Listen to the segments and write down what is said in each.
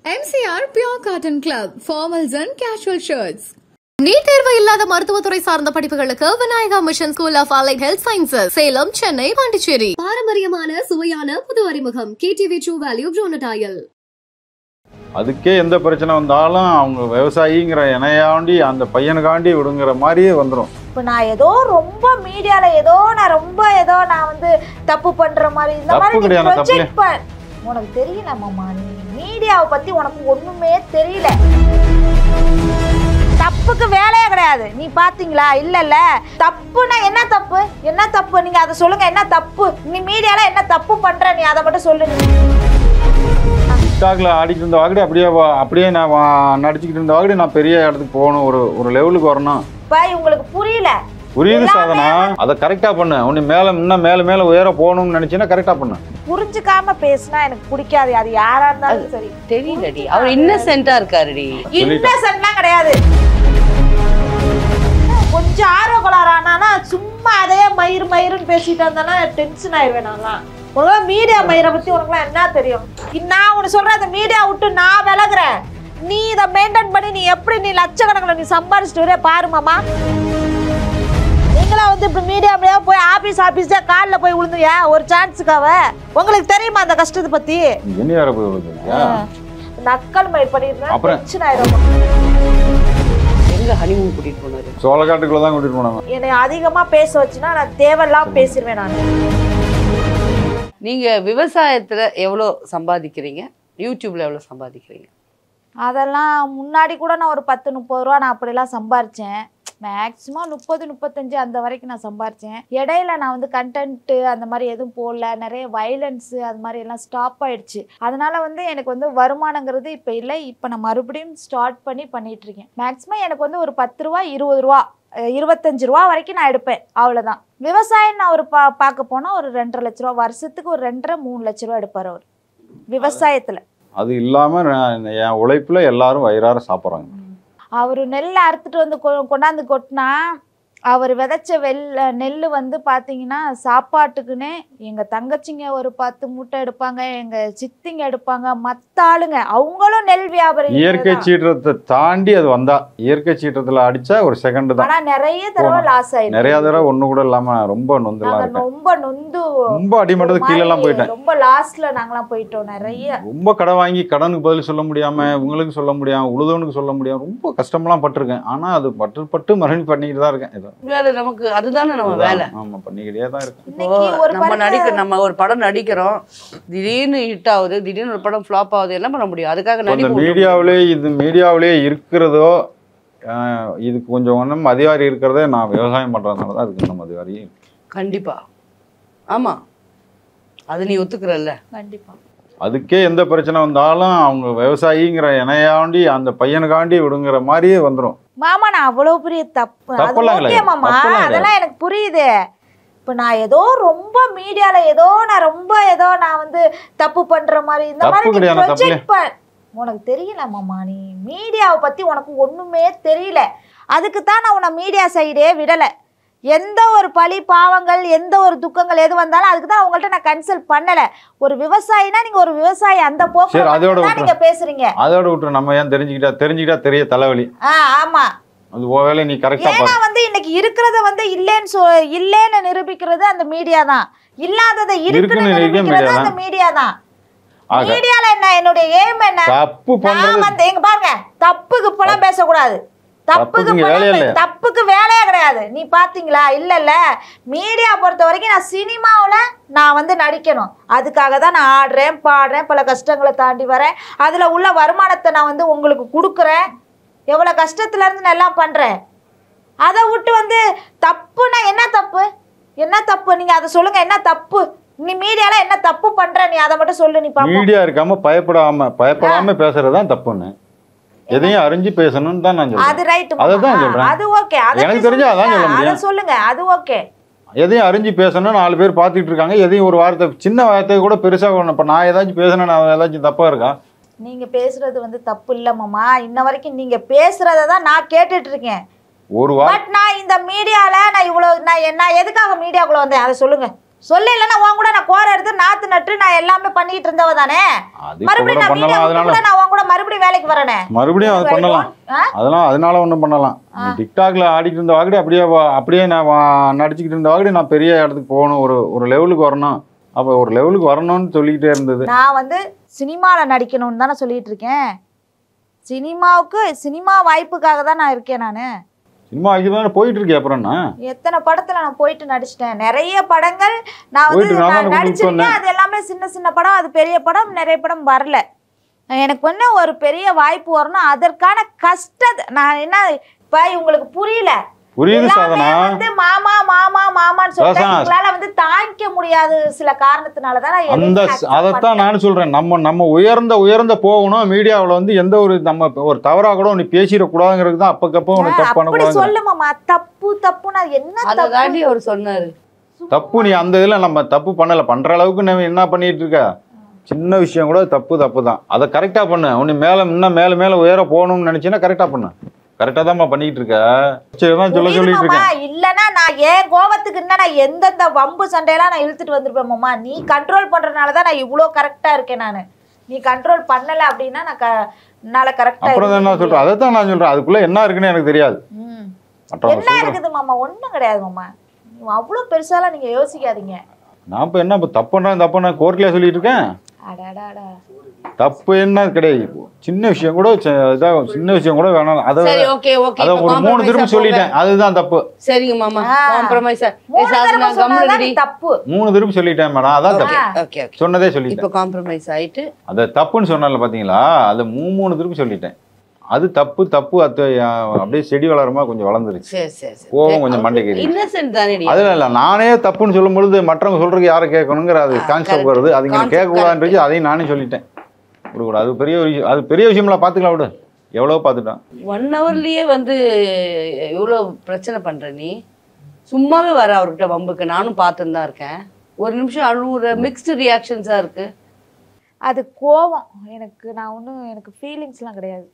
MCR Pure Cotton Club, formals and casual shirts. NEET தேர்வு இல்லாத மருத்துவத்துறை சார்ந்த படிப்புகளுக்கு Vinayaka mission school of allied health sciences, Salem, Chennai, Pondicherry. பாரம்பரியமான சுவையான புது அறிமுகம் KTV True Value Bronatile. அதுக்கே எந்த பிரச்சனை வந்தாலும் அவங்க விவசாயிங்கிற இணையாண்டி அந்த பையனுக்காண்டி விடுங்கிற மாதிரியே வந்துடும். இப்போ நான் ஏதோ ரொம்ப மீடியால நான் வந்து தப்பு பண்ற மாதிரி இந்த மாதிரி ப்ரொஜெக்ட் உனக்கு தெரியல மாமா, நீ மீடியாவை பத்தி உனக்கு ஒண்ணுமே தெரியல. தப்புக்கு வேலையே கிடையாது. நீ பாத்தீங்களா? இல்ல தப்புனா என்ன தப்பு, என்ன தப்பு நீங்க அதை சொல்லுங்க. என்ன தப்பு நீ மீடியால என்ன தப்பு பண்ற, நீ அதை மட்டும் சொல்லு. டிக்டாக்ல ஆடிட்டு இருந்த வாக்கடி அப்படியே நான் நடிச்சுக்கிட்டு இருந்த வாக்கடி நான் பெரிய இடத்துக்கு போகணும், ஒரு லெவலுக்கு வரணும். உங்களுக்கு புரியுது சாதனா, அதை கரெக்டா பண்ணு. உன்னை மேல உயர போகணும்னு நினைச்சீங்கன்னா கரெக்டா பண்ணு. புரிஞ்சுக்காம பேசினா எனக்கு பிடிக்காது. அது யாரா இருந்தாலும் சரி. தெரியலடி, அவர் இன்னசென்ட்டா இருக்காருடி. இன்னசென்ட்லாம் கிடையாது. கொஞ்சம் ஆர்வக்கோளாறானா சும்மா அதே மயிருன்னு பேசிட்டு இருந்தானா டென்ஷன் ஆயிடுவேன். நான்லாம் உனக்கு மீடியா மயிரை பத்தி உனக்குலாம் என்ன தெரியும்? நான் உனக்கு சொல்றேன், அந்த மீடியா விட்டு நான் விலகுறேன். நீ இதை மெயின்டைன் பண்ணி நீ எப்படி நீ லட்சக்கணக்கில் நீ சம்பாதிச்சுட்டு வரே பாரு மாமா. நீங்களா வந்து இப்படி மீடியா போய் ஆபீஸே காலில் போய் விழுந்துயா ஒரு சான்ஸுக்காக? உங்களுக்கு தெரியுமா அந்த கஷ்டத்தை பத்தி? நக்கல் மயிர் பண்ணிட்டு ஆயிடும். எங்க ஹனிமூன் கூட்டிட்டு போனாரு? சோளக்காட்டுக்குள்ள தான் கூட்டிட்டு போனாங்க. என்னை அதிகமா பேச வச்சுன்னா நான் தேவையில்லாம பேசிடுவேன். நான் நீங்க விவசாயத்துல எவ்வளோ சம்பாதிக்கிறீங்க, யூடியூப்ல எவ்வளோ சம்பாதிக்கிறீங்க? அதெல்லாம் முன்னாடி கூட நான் ஒரு 10-30 ரூபா நான் அப்படிலாம் சம்பாரிச்சேன். மேக்ஸிமம் 30-35 அந்த வரைக்கும் நான் சம்பாரிச்சேன். இடையில நான் வந்து கண்டென்ட்டு அந்த மாதிரி எதுவும் போடல. நிறைய வைலன்ஸு அது மாதிரி எல்லாம் ஸ்டாப் ஆயிடுச்சு. அதனால வந்து எனக்கு வந்து வருமானங்கிறது இப்போ இல்லை. இப்போ நான் மறுபடியும் ஸ்டார்ட் பண்ணிட்டு இருக்கேன். மேக்ஸிமம் எனக்கு வந்து ஒரு 10 ரூபா, 20 ரூபா, 25 ரூபா வரைக்கும் நான் எடுப்பேன். அவ்வளோதான். விவசாயம் நான் ஒரு பார்க்க போனால் ஒரு 2.5 லட்ச ரூபா, வருஷத்துக்கு ஒரு 2.5-3 லட்ச ரூபா எடுப்பார் அவர் விவசாயத்தில். அது இல்லாமல் என் உழைப்பில் எல்லாரும் வயிறார சாப்பிட்றாங்க. அவர் நெல் அறுத்துட்டு வந்து கொண்டாந்து கொட்டினா அவர் விதைச்ச நெல் வந்து பார்த்தீங்கன்னா சாப்பாட்டுக்குன்னே எங்கள் தங்கச்சிங்க ஒரு 10 மூட்டை எடுப்பாங்க, எங்கள் சித்திங்க எடுப்பாங்க, மற்ற ஆளுங்க அவங்களும் நெல் வியாபாரி. இயற்கை சீற்றத்தை தாண்டி அது வந்தா இயற்கை சீற்றத்தில் அடிச்சா ஒரு செகண்ட் தான். ஆனால் நிறைய தடவை லாஸ் ஆயிடுச்சு. நிறைய தடவை ஒன்று கூட இல்லாமல் ரொம்ப நொந்து ரொம்ப அடிமட்டத்துக்கு கீழெல்லாம் போயிட்டேன். ரொம்ப லாஸ்ட்ல நாங்களாம் போயிட்டோம். நிறைய ரொம்ப கடன் வாங்கி கடனுக்கு பதில் சொல்ல முடியாம, இவங்களுக்கு சொல்ல முடியாம, உழுதவனுக்கு சொல்ல முடியாம ரொம்ப கஷ்டமெல்லாம் பட்டிருக்கேன். ஆனால் அது பட்டு மறுபடியும் பண்ணிக்கிட்டு தான் இருக்கேன். வேலை நமக்கு அதுதானே நம்ம வேலை. ஆமா, பண்ணிக்கிட்டே தான் இருக்கு. நம்ம ஒரு படம் நடிக்கிறோம், திடீர்னு ஹிட் ஆகுது, திடீர்னு ஒரு படம் ஃப்ளாப் ஆகுது, என்ன பண்ண முடியும்? அதுக்காக மீடியாவிலே இருக்கிறதோ இதுக்கு கொஞ்சம் ஒன்றும் அதிகாரி இருக்கிறதே நான் விவசாயம் பண்றதுனால தான் அதுக்கு நம்ம அதிகாரி. கண்டிப்பா ஆமா, அது நீ ஒத்துக்கிறல்ல? கண்டிப்பா. அதுக்கே எந்த பிரச்சனை வந்தாலும் அவங்க விவசாயிங்கிற இணையாண்டி அந்த பையனுக்காண்டி விடுங்கிற மாதிரியே வந்துடும். மாமா நான் அவ்வளவு பெரிய தப்பு மாமா, அதெல்லாம் எனக்கு புரியுது. இப்ப நான் ஏதோ ரொம்ப மீடியால நான் வந்து தப்பு பண்ற மாதிரி இந்த மாதிரி உனக்கு தெரியல மாமா. நீ மீடியாவை பத்தி உனக்கு ஒண்ணுமே தெரியல. அதுக்கு தான் நான் உன்னை மீடியா சைடே விடல. எந்த ஒரு பழி பாவங்கள், எந்த ஒரு துக்கங்கள் எது வந்தாலும் அதுக்கு தான் உங்கள்ட்ட நான் கன்சல்ட் பண்ணல. ஒரு விவசாயினா நீங்க ஒரு விவசாயி, அந்த போக்கு நீங்க பேசுறீங்க. அதோட விட்டு நம்ம ஏன் தெரிஞ்சுக்கிட்டா தெரிய தலைவலி. ஆமா, அது ஒருவேளை நீ கரெக்ட்டா பாரு. ஏன்னா வந்து இன்னைக்கு இருக்கிறத வந்து இல்லேன்னு நிரூபிக்கிறது அந்த மீடியா தான். இல்லாததை இருக்குன்னு நிரூபிக்கிறது அந்த மீடியா தான். மீடியால என்ன என்னுடைய எய்ம் என்ன? தப்பு பண்றது. எங்க பாருங்க, தப்புக்கு இப்பலாம் பேசக்கூடாது. தப்புக்கு வேலையே கிடையாது. நீ பாத்தீங்களா? இல்ல மீடியா பொறுத்த வரைக்கும் நான் சினிமாவுல நான் வந்து நடிக்கணும். அதுக்காக தான் நான் ஆடுறேன், பாடுறேன், பல கஷ்டங்களை தாண்டி வரேன். அதுல உள்ள வருமானத்தை நான் வந்து உங்களுக்கு கொடுக்குறேன். எவ்வளவு கஷ்டத்துல இருந்து நான் எல்லாம் பண்றேன். அதை விட்டு வந்து தப்புனா என்ன தப்பு நீங்க அதை சொல்லுங்க. என்ன தப்பு நீ மீடியால என்ன தப்பு பண்ற, நீ அதை மட்டும் சொல்லு. நீ மீடியா இருக்காம பயப்படாம பேசுறதுதான் தப்புன்னு, எதையும் அறிஞ்சு பேசணும்னு தான் நான் சொல்றேன். அது ரைட், அதான் சொல்றேன். அது ஓகே, எனக்கு தெரிஞ்சா அதான் சொல்ல முடியும். அத சொல்லுங்க, அது ஓகே. எதையும் அறிஞ்சு பேசணும், 4 பேர் பார்த்துட்டு இருக்காங்க. எதையும் ஒரு வார்த்தை, சின்ன வார்த்தை கூட பெருசா பண்ணணும். இப்ப நான் ஏதாச்சும் பேசணும், நான் ஏதாச்சும் தப்பா இருக்கா? நீங்க பேசுறது வந்து தப்பு இல்ல மாமா. இன்ன வரைக்கும் நீங்க பேசுறத தான் நான் கேட்டுட்டு இருக்கேன். பட் நான் இந்த மீடியால நான் எதுக்காக மீடியாக்குள்ள வந்தேன் அதை சொல்லுங்க. சொல்ல இல்லைன்னா உன் கூட நான் கோர எடுத்து நாத்து நட்டு நான் எல்லாமே பண்ணிட்டு இருந்தவ தானே. மறுபடியும் நான் உன் கூட மறுபடியும் வேலைக்கு வரனே மறுபடியும் அது பண்ணலாம். அதெல்லாம் அதனால ஒன்றும் பண்ணலாம். டிக்டாக்ல ஆடிட்டு இருந்த வாக்கடி அப்படியே நான் நடிச்சுக்கிட்டு இருந்த வாக்கடி நான் பெரிய இடத்துக்கு போகணும், ஒரு லெவலுக்கு வரணும். அப்போ ஒரு லெவலுக்கு வரணும்னு சொல்லிக்கிட்டே இருந்தது. நான் வந்து சினிமாவில் நடிக்கணும்னு தானே சொல்லிட்டு இருக்கேன். சினிமா வாய்ப்புக்காக தான் நான் இருக்கேன். நான் சினிமா தானே போயிட்டு இருக்கேன். அப்புறம் எத்தனை படத்துல நான் போயிட்டு நடிச்சிட்டேன். நிறைய படங்கள் நான் வந்து நடிச்சிருக்கேன். அது எல்லாமே சின்ன சின்ன படம், அது பெரிய படம், நிறைய படம் வரல. எனக்கு வந்து ஒரு பெரிய வாய்ப்பு வரணும். அதற்கான கஷ்டத்தை நான் என்ன இப்ப உங்களுக்கு புரியல. புரியுது சாதனா. வந்து மாமா மாமா மாமான்னு சொல்லிட்டு உங்களால வந்து தாங்கிக்க முடியாது சில காரணத்தினாலதான் அந்த அதைத்தான் நான் சொல்றேன். நம்ம உயர்ந்த போகணும். மீடியாவில் வந்து எந்த ஒரு நம்ம ஒரு தவறா கூட நீ பேசிடக்கூடாதுங்கிறது தான் அப்பக்கப்போ உனக்கு தப்பு பண்ணக்கூடாது. சொல்லு மாமா, தப்புன்னா என்ன தாண்டி அவர் சொன்னாரு. தப்பு நீ அந்த இதுல நம்ம தப்பு பண்ணல. பண்ற அளவுக்கு நம்ம என்ன பண்ணிட்டு இருக்க, சின்ன விஷயம் கூட தப்பு தான். அதை கரெக்டா பண்ணு. உன்னை இன்னும் மேல உயர போகணும்னு நினைச்சீங்கன்னா கரெக்டா பண்ணு. கரெக்டா தான் பண்ணிட்டு இருக்க. சொல்லிட்டு இருக்கேன். இல்லன்னா நான் ஏன் கோவத்துக்கு நான் எந்தெந்த வம்பு சண்டையெல்லாம் நான் இழுத்துட்டு வந்திருப்பேன் மாமா. நீ கண்ட்ரோல் பண்றதுனாலதான் நான் இவ்வளவு கரெக்டா இருக்கேன். நானு நீ கண்ட்ரோல் பண்ணல அப்படின்னா நான் கரெக்டா. அப்புறம் என்ன சொல்றேன், அதைத்தான் நான் சொல்றேன். அதுக்குள்ள என்ன இருக்குன்னு எனக்கு தெரியாது. என்ன இருக்குது மாமா? ஒண்ணும் கிடையாது மாமா. அவ்வளவு பெருசாலாம் நீங்க யோசிக்காதீங்க. நான் இப்ப என்ன தப்பு கோர்ட்லயே சொல்லிட்டு இருக்கேன். தப்பு என்ன கிடையாது. சின்ன விஷயம் கூட வேணாம். அதை ஒரு 3 திரும்ப சொல்லிட்டேன். அதுதான் தப்பு. சரிங்க மாமா, காம்ப்ரமைஸ். 3 திரும்ப சொல்லிட்டேன் மேடம். அதான் தப்பு. சொன்னதே சொல்லிட்டேன். இப்போ காம்ப்ரமைஸ் ஆயிட்டு அதை தப்புன்னு சொன்னால பாத்தீங்களா, அதை 3 திரும்ப சொல்லிட்டேன். அது தப்பு. அப்படியே செடி வளருமா கொஞ்சம் வளர்ந்துருச்சு. கோவம் கொஞ்சம் மண்டைக்கு. அதுல இல்ல, நானே தப்புன்னு சொல்லும் பொழுது மற்றவங்க சொல்றதுக்கு யாரை கேட்கணுங்கிற அது கான்செப்ட் வருது. அது இங்க கேட்கக்கூடாதுன்றது அதையும் நானே சொல்லிட்டேன். அது பெரிய விஷயம்லாம் பாத்துக்கலாம். விடு, எவ்வளவு பாத்துட்டான். 1 ஹவர்லயே வந்து எவ்வளவு பிரச்சனை பண்ற நீ. சும்மாவே வர அவர்கிட்ட வம்புக்கு. நானும் பார்த்துன்னு தான் இருக்கேன். ஒரு நிமிஷம் அழுவுற மிக்ஸ்டு ரியாக்ஷன்ஸா இருக்கு. அது கோவம். எனக்கு ஃபீலிங்ஸ்லாம் கிடையாது.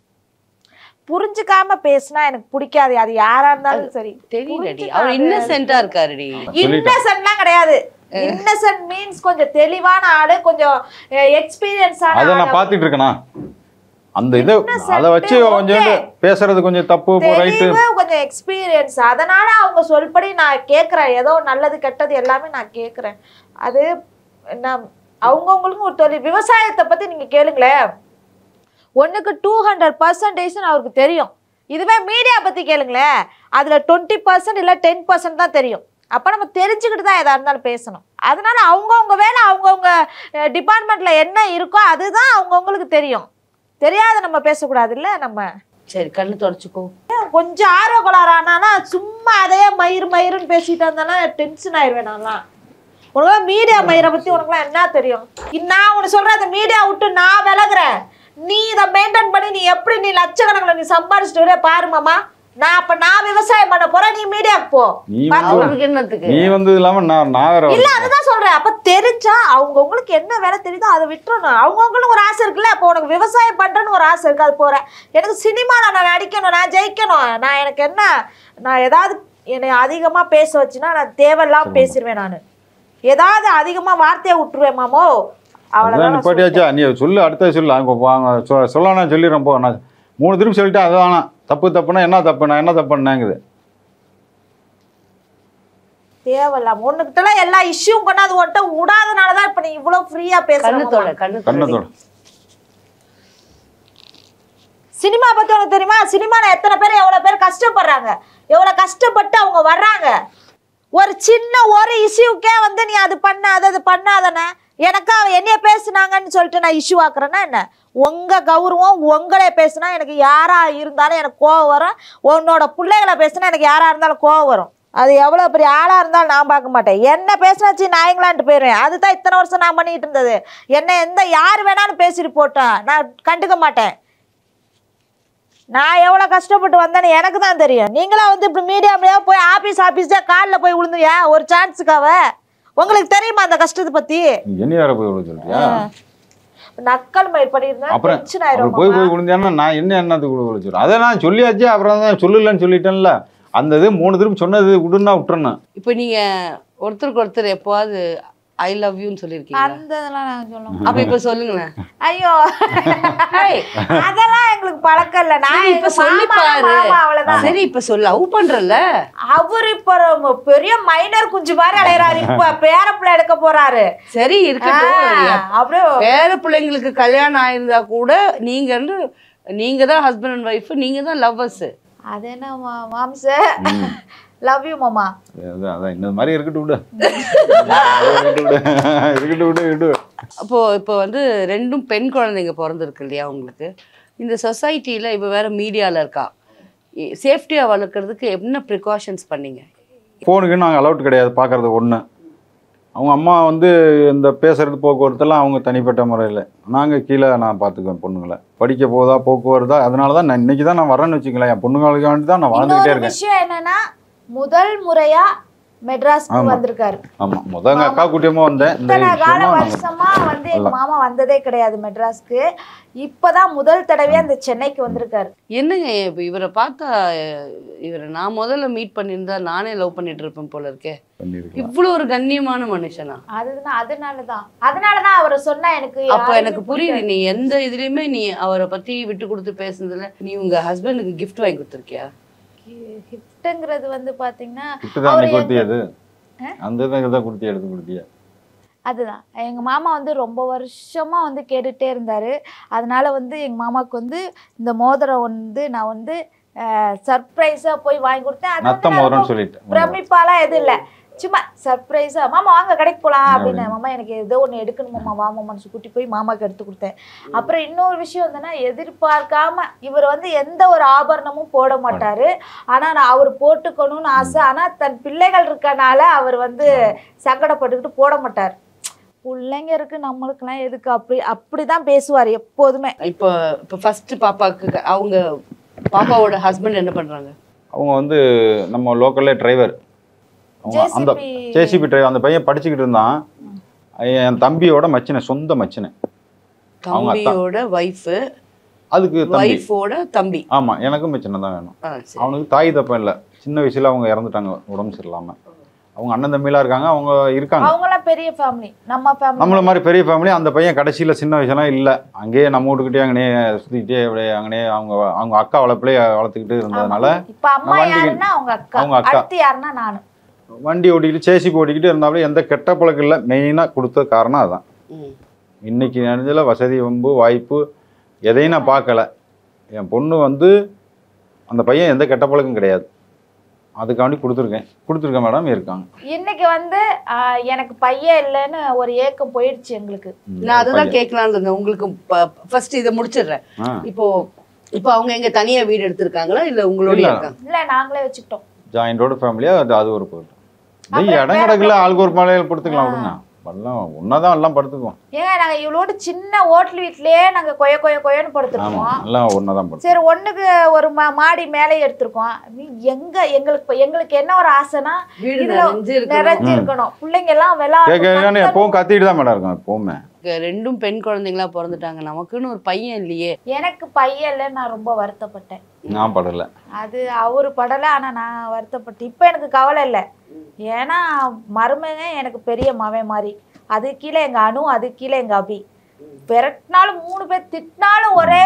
புரிஞ்சுக்காம பேசினா எனக்கு பிடிக்காது. அது யாரா இருந்தாலும் சரி. தெரியலடி, அவர் இன்னசென்ட்டா இருக்காருடி. இன்னசென்ட்லாம் கிடையாது. இன்னசென்ட் மீன்ஸ் கொஞ்சம் தெளிவான ஆளு, கொஞ்சம் எக்ஸ்பீரியன்ஸான. அத நான் பாத்துட்டு இருக்கேனா. அந்த இத அத வச்சு கொஞ்சம் பேசுறது கொஞ்சம் தப்பு ரைட். கொஞ்சம் எக்ஸ்பீரியன்ஸ். அதனால அவங்க சொல்படி நான் கேக்குறேன். ஏதோ நல்லது கெட்டது எல்லாமே நான் கேக்குறேன். அது அவங்கவுங்களுக்கும் ஒரு தொழில். விவசாயத்தை பத்தி நீங்க கேளுங்களேன். 1க்கு 200% அவருக்கு தெரியும். இதுவே மீடியா பத்தி கேளுங்களேன், அதுல 20% இல்ல 10% தான் தெரியும். அப்ப நம்ம தெரிஞ்சுக்கிட்டு தான் எதா இருந்தாலும் பேசணும். அதனால அவங்கவுங்க வேலை, அவங்கவுங்க டிபார்ட்மெண்ட்ல என்ன இருக்கோ அதுதான் அவங்கவுங்களுக்கு தெரியும். தெரியாத நம்ம பேசக்கூடாது இல்ல. நம்ம சரி கண்ணு தொடச்சுக்கோ. கொஞ்சம் ஆர்வ கோளாறானா சும்மா அதையே மயிருன்னு பேசிட்டு இருந்தானா டென்ஷன் ஆயிடுவேன். நான்லாம் உனக்கு மீடியா மயிரை பத்தி உனக்குலாம் என்ன தெரியும்? நான் உனக்கு சொல்றேன், அந்த மீடியா விட்டு நான் விலகுறேன். நீ இதை மெயின்டைன் பண்ணி நீ எப்படி நீ லட்சக்கணக்கில் நீ சம்பாதிச்சுட்டு பாரு மாமா. நான் விவசாயம் பண்ண போறேன், நீ மீடியாக்கு போ. நீ வந்து இல்லாம நான் இல்ல அதுதான் சொல்றேன். அப்ப தெரிஞ்சா அவங்கவுங்களுக்கு என்ன வேலை தெரியுதோ அதை விட்டுறணும். அவங்கவுங்களுக்கு ஒரு ஆசை இருக்குல்ல. அப்போ உனக்கு விவசாயம் பண்றேன்னு ஒரு ஆசை இருக்கு, அது போறேன். எனக்கு சினிமால நான் நடிக்கணும், நான் ஜெயிக்கணும். எனக்கு என்ன, நான் ஏதாவது என்னை அதிகமா பேச வச்சுன்னா நான் தேவையில்லாம பேசிடுவேன். நான் ஏதாவது அதிகமா வார்த்தையை விட்டுருவேன் மாமோ. அவ்வளவுதான் நிப்பாட்டியாச்சா. நீ சொல்லு, அடுத்த சொல்லு. அங்கே சொல்லலாம் சொல்லிடுறேன். போ, நான் 3 திரும்ப சொல்லிட்டேன். அதுதானா தப்புனா என்ன தப்பு, நான் என்ன தப்புன்னாங்குது. தேவையில்லாம ஒண்ணுகிட்டலாம் எல்லா இஷ்யூவும் கொண்டாது ஒட்ட விடாதனாலதான் இப்ப நீ இவ்வளவு ஃப்ரீயா பேசுற. சினிமா பத்தி உனக்கு தெரியுமா? சினிமால எத்தனை பேர் எவ்வளவு பேர் கஷ்டப்படுறாங்க, எவ்வளவு கஷ்டப்பட்டு அவங்க வர்றாங்க. ஒரு சின்ன ஒரு இஷ்யூக்கே வந்து நீ அது பண்ணாதானே. எனக்கா என்னைய பேசுனாங்கன்னு சொல்லிட்டு நான் இஷ்யூ ஆக்குறேன்னா என்ன? உங்க கௌரவம் உங்களே பேசுனா எனக்கு யாரா இருந்தாலும் எனக்கு கோவம் வரும். உன்னோட பிள்ளைகளை பேசுனா எனக்கு யாரா இருந்தாலும் கோவம் வரும். அது எவ்வளவு பெரிய ஆளா இருந்தாலும் நான் பார்க்க மாட்டேன். என்ன பேசினாச்சு நாயங்களான்ட்டு போயிடுவேன். அதுதான் இத்தனை வருஷம் நான் பண்ணிட்டு இருந்தது. என்ன யார் வேணாலும் பேசிட்டு போட்டேன், நான் கண்டுக்க மாட்டேன். நான் எவ்வளவு கஷ்டப்பட்டு வந்தேன்னு எனக்கு தான் தெரியும். நீங்களா வந்து இப்படி மீடியா போய் ஆபீஸ் தான் காலில் போய் விழுந்துயா ஒரு சான்ஸுக்காக? உங்களுக்கு தெரியுமா அந்த கஷ்டத்தை பத்தி? என்ன யார போய் விழுந்து சொல்றியா? நக்கல் மயிர் பண்ணிருந்தா டென்ஷன் ஆயிரும். போய் விழுந்தான்னா நான் என்னத்துக்கு விழுந்துறேன்? அதை நான் சொல்லியாச்சு. அப்புறம் தான் சொல்லலன்னு சொல்லிட்டேன்ல. அந்த இது 3 திரும்ப சொன்னது விடுன்னா விட்டுறணும். இப்போ நீங்க ஒருத்தருக்கு ஒருத்தர் எப்போவாது ஐ லவ் யூன்னு சொல்லிருக்கீங்க? அந்த இதெல்லாம் நான் சொல்லுவேன். அப்ப இப்ப சொல்லுங்களேன். ஐயோ அதெல்லாம் எங்களுக்கு பழக்கம் இல்ல. நான் இப்ப சொல்லி பாரு. அவ்வளவுதான். சரி இப்ப சொல்லு. லவ் பண்றல அவர் இப்ப பெரிய மைனர் குஞ்சு மாதிரி அலையறாரு. இப்ப பேரப்பிள்ளை எடுக்க போறாரு. சரி இருக்கட்டும். அப்படியே பேர பிள்ளைங்களுக்கு கல்யாணம் ஆயிருந்தா கூட நீங்க தான் ஹஸ்பண்ட் அண்ட் ஒய்ஃப், நீங்க தான் லவ்வர்ஸ். அது என்ன மாம்ச லவ் யூ மாமா. அதான் இந்த மாதிரி இருக்கட்டும் விடு. இருக்கட்டும் விடு. அப்போ இப்போ வந்து 2 பெண் குழந்தைங்க பிறந்திருக்கு இல்லையா உங்களுக்கு? இந்த சொசைட்டில இப்போ வேற மீடியால இருக்கா, சேஃப்டியா வளர்க்கறதுக்கு என்ன ப்ரிகாஷன்ஸ் பண்ணீங்க? ஃபோனுக்கு நாங்கள் அலௌட் கிடையாது பார்க்கறது ஒன்று. அவங்க அம்மா வந்து இந்த பேசுறது போக்குவரத்தெல்லாம் அவங்க தனிப்பட்ட முறையில், நாங்கள் கீழே நான் பார்த்துக்குவேன் பொண்ணுங்களை. படிக்க போதா போக்குவரத்தா, அதனால தான் நான் இன்னைக்கு தான் நான் வரேன்னு வச்சுக்கலாம். என் பொண்ணுங்களுக்கு வேண்டி தான் நான் வாழ்ந்துகிட்டே இருக்கேன். விஷயம் என்னன்னா முதல் முறையா மெட்ராஸ்க்கு வந்திருக்காரு. ஆமா, முதல்ல அக்கா கூட்டியமா வந்தேன். இத்தனை கால வருஷமா வந்து எங்க மாமா வந்ததே கிடையாது மெட்ராஸ்க்கு. இப்பதான் முதல் தடவையா அந்த சென்னைக்கு வந்திருக்காரு. என்னங்க இப்போ இவரை பார்த்தா இவரை நான் முதல்ல மீட் பண்ணியிருந்தா நானே லவ் பண்ணிட்டு இருப்பேன் போல இருக்கே. இவ்வளவு ஒரு கண்ணியமான மனுஷனா? அதனாலதான் அவரை சொன்னா எனக்கு. அப்ப எனக்கு புரியுது, நீ எந்த இதுலயுமே நீ அவரை பத்தி விட்டு கொடுத்து பேசுனதுல நீ உங்க ஹஸ்பண்டுக்கு கிஃப்ட் வாங்கி கொடுத்துருக்கியா? கிஃப்ட்ங்கிறது வந்து பாத்தீங்கன்னா அதுதான் எங்க மாமா வந்து ரொம்ப வருஷமா வந்து கேட்டுட்டே இருந்தாரு. அதனால வந்து எங்க மாமாவுக்கு வந்து இந்த மோதிரம் வந்து நான் வந்து சர்ப்ரைஸா போய் வாங்கி கொடுத்தேன். பிரமிப்பாலாம் எதுவும் இல்லை, சும்மா சர்ப்ரைஸா மாமா வாங்க கடைக்கு போகலாம் அப்படின்னு. மாமா எனக்கு ஏதோ ஒன்று எடுக்கணும் மாமா, வாமா மனசு கூட்டி போய் மாமாவுக்கு எடுத்து கொடுத்தேன். அப்புறம் இன்னொரு விஷயம் வந்துன்னா, எதிர்பார்க்காம இவர் வந்து எந்த ஒரு ஆபரணமும் போட மாட்டாரு. ஆனால் நான் அவர் போட்டுக்கணும்னு ஆசை. ஆனால் தன் பிள்ளைகள் இருக்கனால அவர் வந்து சங்கடப்பட்டுக்கிட்டு போட மாட்டார். பிள்ளைங்க இருக்கு நம்மளுக்குலாம் எதுக்கு, அப்படிதான் பேசுவார் எப்போதுமே. இப்போ ஃபர்ஸ்ட் பாப்பாக்கு அவங்க பாப்பாவோட ஹஸ்பண்ட் என்ன பண்றாங்க? அவங்க வந்து நம்ம லோக்கல்லே டிரைவர். அந்த ஜேசிபி டிரைவர். அந்த பையன் படிச்சுக்கிட்டு இருந்தான். என் தம்பியோட மச்சினை, சொந்த மச்சினை. தம்பியோட வைஃப், அதுக்கு வைஃபோட தம்பி. ஆமா, எனக்கும் மச்சினை தான் வேணும். அவனுக்கு தாய் தப்பம் இல்லை, சின்ன வயசுல அவங்க இறந்துட்டாங்க உடம்பு சரியில்லாம. அவங்க அண்ணன் தம்பிலாம் இருக்காங்க, அவங்க இருக்காங்க. அவங்களாம் பெரிய ஃபேமிலி, நம்மள மாதிரி பெரிய ஃபேமிலி. அந்த பையன் கடைசியில் சின்ன வயசுலாம் இல்லை, அங்கேயே நம்ம வீட்டுக்கிட்டே அங்கனே சுற்றிக்கிட்டே அப்படியே அங்கனே அவங்க அக்கா வளர்ப்பிலே வளர்த்துக்கிட்டு இருந்ததுனால அவங்க அக்கா வண்டி ஓட்டிக்கிட்டு சேசிப்பு ஓட்டிக்கிட்டு இருந்தாலே எந்த கெட்ட பழக்கம் இல்லை. மெயினாக கொடுத்த காரணம் அதுதான். இன்னைக்கு நினைஞ்சல வசதி வம்பு வாய்ப்பு எதையும் நான் பார்க்கல. என் பொண்ணு வந்து அந்த பையன் எந்த கெட்ட பழக்கம் கிடையாது, அதுக்காண்டி கொடுத்துருக்கேன் மேடம். இருக்காங்க. இன்னைக்கு வந்து எனக்கு பையன் இல்லைன்னு ஒரு ஏக்கம் போயிடுச்சு எங்களுக்கு. நான் அதுதான் கேட்கலான்னு இருந்தேன் உங்களுக்கு. ஃபர்ஸ்ட் இதை முடிச்சிடுறேன். இப்போ அவங்க எங்க தனியா வீடு எடுத்திருக்காங்களா இல்ல உங்களோட இருக்காங்க? இல்ல நாங்களே வச்சுக்கிட்டோம். ஜாயிண்டோட ஃபேமிலியா அது ஒரு போயிட்டோம். இடம் கிடக்குல ஆளுக்கு ஒரு மலையில படுத்துக்கலாம் விடுங்க. ஒன்னாதான் எல்லாம் படுத்துக்குவோம். ஏங்க நாங்க இவ்வளோட சின்ன ஹோட்டல் வீட்லயே நாங்க கொயன்னு படுத்துருக்கோம். எல்லாம் ஒன்னாதான். சரி, ஒண்ணுக்கு ஒரு மாடி மேலே எடுத்திருக்கோம். எங்களுக்கு என்ன ஒரு ஆசைனா நிறைஞ்சு இருக்கணும். பிள்ளைங்க எல்லாம் விளையாட எப்பவும் கத்திட்டு தான் மேடம் இருக்கும். எப்பவுமே 2 பெண் குழந்தைங்களா பிறந்துட்டாங்க, நமக்குன்னு ஒரு பையன் இல்லையே. எனக்கு பையன் இல்லை, நான் ரொம்ப வருத்தப்பட்டேன். நான் படல, அது அவரு படல, ஆனா நான் வருத்தப்பட்டேன். இப்ப எனக்கு கவலை இல்லை. ஏன்னா மருமக எனக்கு பெரிய மவன் மாதிரி. அது கீழே எங்க அனு, அது கீழே எங்க அபி. விரட்டினாலும் 3 பேர், திட்டினாலும் ஒரே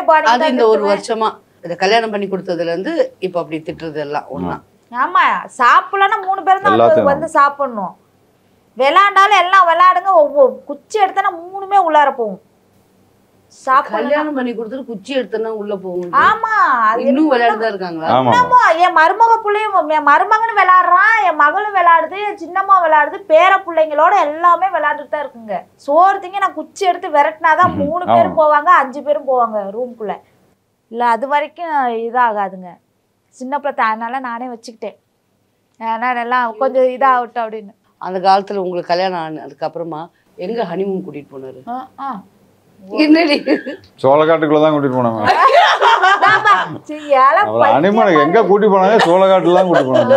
பாடி. அது இந்த ஒரு வருஷமா இதை கல்யாணம் பண்ணி கொடுத்ததுல இருந்து இப்ப அப்படி திட்டுறது எல்லாம் ஒண்ணா. ஆமா, சாப்பிடலன்னா 3 பேரும் தான் வந்து சாப்பிடணும். விளையாண்டாலும் எல்லாம் விளையாடுங்க. ஒவ்வொரு குச்சி எடுத்தனா 3மே உள்ளார போகும். கல்யாணம் பண்ணி கொடுத்துட்டு குச்சி எடுத்தனா உள்ள போகும். ஆமா, இன்னும் விளையாடுதான் இருக்காங்களா? ஆமா, என் மருமக பிள்ளையும், என் மருமகனும் விளையாடுறான், என் மகளும் விளையாடுது, என் சின்னம்மா விளையாடுது, பேர பிள்ளைங்களோட எல்லாமே விளையாண்டுட்டு தான் இருக்குங்க. சோறுத்திங்க நான் குச்சி எடுத்து விரட்டினாதான் 3 பேரும் போவாங்க, 5 பேரும் போவாங்க ரூம்குள்ள. இல்ல அது வரைக்கும் இதாகாதுங்க. சின்ன பிள்ளை, அதனால நானே வச்சுக்கிட்டேன். அதனால எல்லாம் கொஞ்சம் இதாகட்டும் அப்படின்னு. அந்த காலத்துல உங்களுக்கு கல்யாணம் ஆனதுக்கு அப்புறமா எங்க ஹனிமூன் கூட்டிட்டு போனாரு? என்னடி சோளக்காட்டுக்குள்ளதான் கூட்டிட்டு போனாங்க. ஹனிமூனுக்கு எங்க கூட்டி போனாங்க? சோளக்காட்டுல தான் கூட்டி போனாங்க.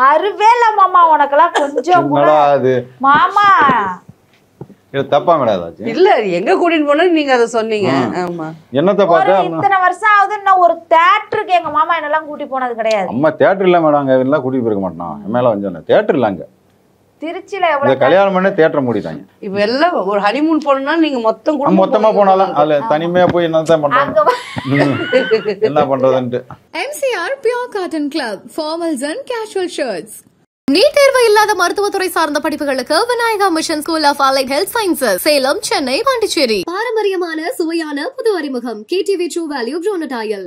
அருவேல மாமா, உனக்கெல்லாம் கொஞ்சம் அது மாமா தப்பா கிடையாது. இல்ல, எங்க கூட்டிட்டு போனா நீங்க அதை சொன்னீங்க. ஆமா, என்னத்த பார்த்தா இத்தனை வருஷம் ஆகுது, நான் ஒரு தியேட்டருக்கு எங்க மாமா என்னெல்லாம் கூட்டி போனது கிடையாது. அம்மா தியேட்டர் இல்ல மேடம், அங்க எல்லாம் கூட்டிட்டு போயிருக்க மாட்டான். மேல வந்து தியேட்டர் இல்ல, அங்க திருச்சியில இந்த எவ்வளவு கல்யாணம் பண்ணி தியேட்டர் மூடிட்டாங்க. இப்ப எல்லாம் ஒரு ஹனிமூன் போனா நீங்க மொத்தமா போனாலும் அதுல தனிமையா போய் என்னதான் பண்றாங்க, என்ன பண்றதுன்ட்டு. MCR Pure Cotton Club, formals and casual shirts. NEET தேர்வு இல்லாத மருத்துவத்துறை சார்ந்த படிப்புகளுக்கு Vinayaka mission school of allied health sciences, Salem, Chennai, Pondicherry. பாரம்பரியமான சுவையான புது அறிமுகம் KTV True Value Bronadile.